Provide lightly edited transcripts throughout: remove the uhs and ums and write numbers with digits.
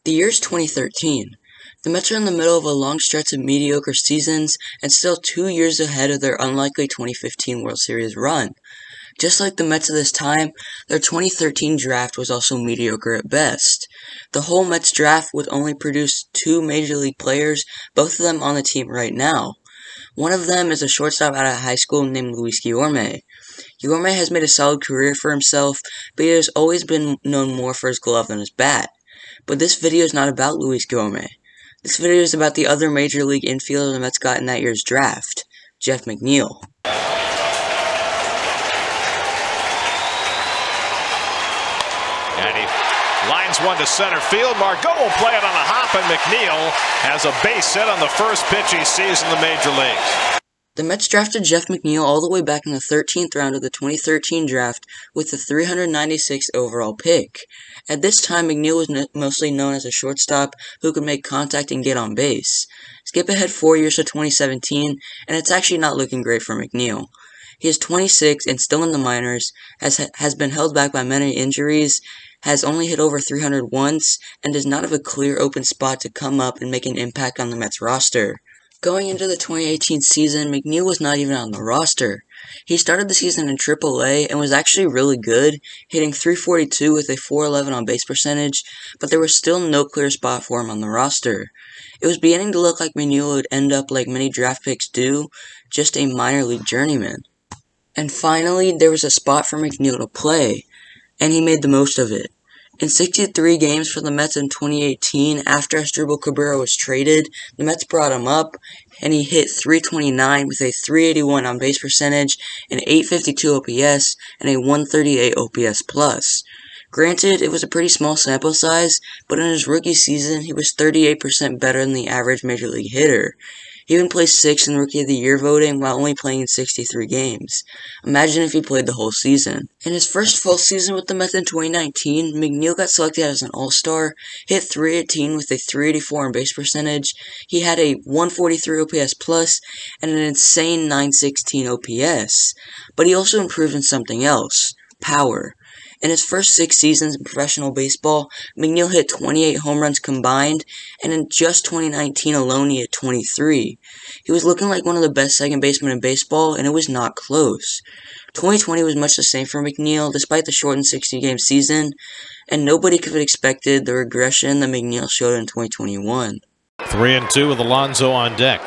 The year's 2013. The Mets are in the middle of a long stretch of mediocre seasons and still 2 years ahead of their unlikely 2015 World Series run. Just like the Mets of this time, their 2013 draft was also mediocre at best. The whole Mets draft would only produce 2 Major League players, both of them on the team right now. One of them is a shortstop out of high school named Luis Guillorme. Guillorme has made a solid career for himself, but he has always been known more for his glove than his bat. But this video is not about Luis Guillorme. This video is about the other Major League infielder the Mets got in that year's draft, Jeff McNeil. And he lines one to center field. Margot will play it on a hop, and McNeil has a base hit on the first pitch he sees in the Major Leagues. The Mets drafted Jeff McNeil all the way back in the 13th round of the 2013 draft with the 396th overall pick. At this time, McNeil was mostly known as a shortstop who could make contact and get on base. Skip ahead 4 years to 2017, and it's actually not looking great for McNeil. He is 26 and still in the minors, has been held back by many injuries, has only hit over 300 once, and does not have a clear open spot to come up and make an impact on the Mets roster. Going into the 2018 season, McNeil was not even on the roster. He started the season in AAA and was actually really good, hitting .342 with a .411 on base percentage, but there was still no clear spot for him on the roster. It was beginning to look like McNeil would end up like many draft picks do, just a minor league journeyman. And finally, there was a spot for McNeil to play, and he made the most of it. In 63 games for the Mets in 2018, after Asdrubal Cabrera was traded, the Mets brought him up, and he hit .329 with a .381 on base percentage, an .852 OPS, and a .138 OPS plus. Granted, it was a pretty small sample size, but in his rookie season, he was 38% better than the average Major League hitter. He even placed 6th in Rookie of the Year voting while only playing in 63 games. Imagine if he played the whole season. In his first full season with the Mets in 2019, McNeil got selected as an All-Star, hit .318 with a .384 on base percentage. He had a .143 OPS plus and an insane .916 OPS. But he also improved in something else: power. In his first 6 seasons in professional baseball, McNeil hit 28 home runs combined, and in just 2019 alone he hit 23. He was looking like one of the best second basemen in baseball, and it was not close. 2020 was much the same for McNeil, despite the shortened 60-game season, and nobody could have expected the regression that McNeil showed in 2021. 3-2 with Alonso on deck.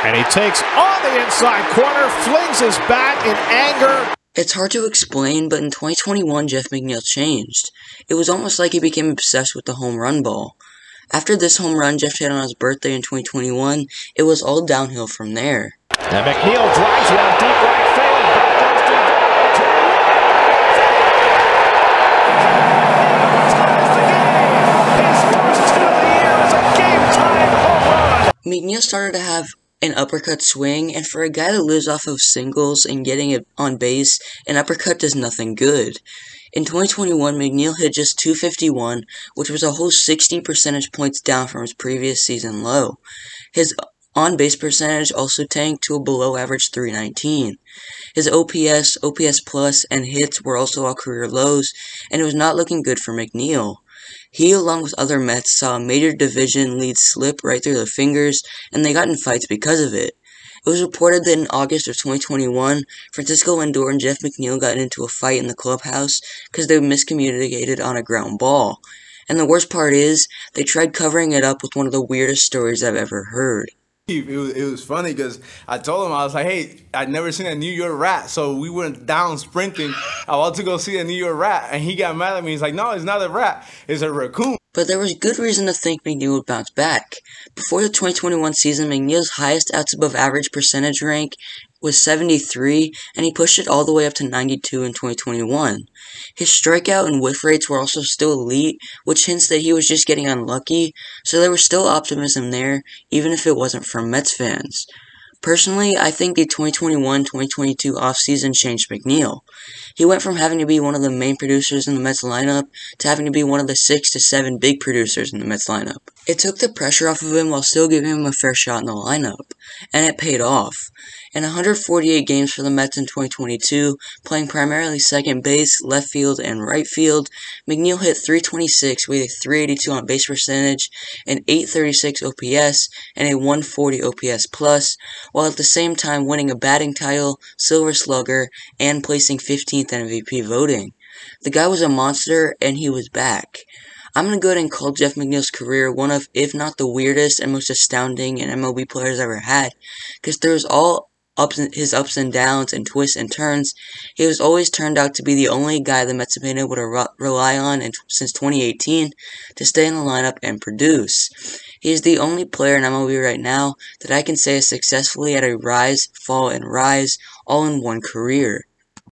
And he takes on the inside corner, flings his bat in anger. It's hard to explain, but in 2021, Jeff McNeil changed. It was almost like he became obsessed with the home run ball. After this home run Jeff hit on his birthday in 2021, it was all downhill from there. And McNeil drives one deep right field. His first hit of the year is a game-time home run. McNeil started to have an uppercut swing, and for a guy that lives off of singles and getting it on base, an uppercut does nothing good. In 2021, McNeil hit just .251, which was a whole 60 percentage points down from his previous season low. His on-base percentage also tanked to a below-average .319. His OPS, OPS plus, and hits were also all career lows, and it was not looking good for McNeil. He, along with other Mets, saw a major division lead slip right through their fingers, and they got in fights because of it. It was reported that in August of 2021, Francisco Lindor and Jeff McNeil got into a fight in the clubhouse because they miscommunicated on a ground ball. And the worst part is, they tried covering it up with one of the weirdest stories I've ever heard. It was funny because I told him, I was like, hey, I'd never seen a New York rat. So we went down sprinting. I wanted to go see a New York rat. And he got mad at me. He's like, no, it's not a rat. It's a raccoon. But there was good reason to think McNeil would bounce back. Before the 2021 season, McNeil's highest outs above average percentage rank was 73, and he pushed it all the way up to 92 in 2021. His strikeout and whiff rates were also still elite, which hints that he was just getting unlucky, so there was still optimism there, even if it wasn't from Mets fans. Personally, I think the 2021-2022 offseason changed McNeil. He went from having to be one of the main producers in the Mets lineup to having to be one of the 6 to 7 big producers in the Mets lineup. It took the pressure off of him while still giving him a fair shot in the lineup, and it paid off. In 148 games for the Mets in 2022, playing primarily second base, left field, and right field, McNeil hit .326 with a .382 on base percentage, an .836 OPS, and a .140 OPS plus, while at the same time winning a batting title, Silver Slugger, and placing 15th in MVP voting. The guy was a monster, and he was back. I'm going to go ahead and call Jeff McNeil's career one of, if not the weirdest and most astounding and MLB players ever had, because there's all his ups and downs and twists and turns. He was always turned out to be the only guy the Mets have been able to rely on since 2018 to stay in the lineup and produce. He is the only player in MLB right now that I can say is successfully at a rise, fall, and rise all in one career.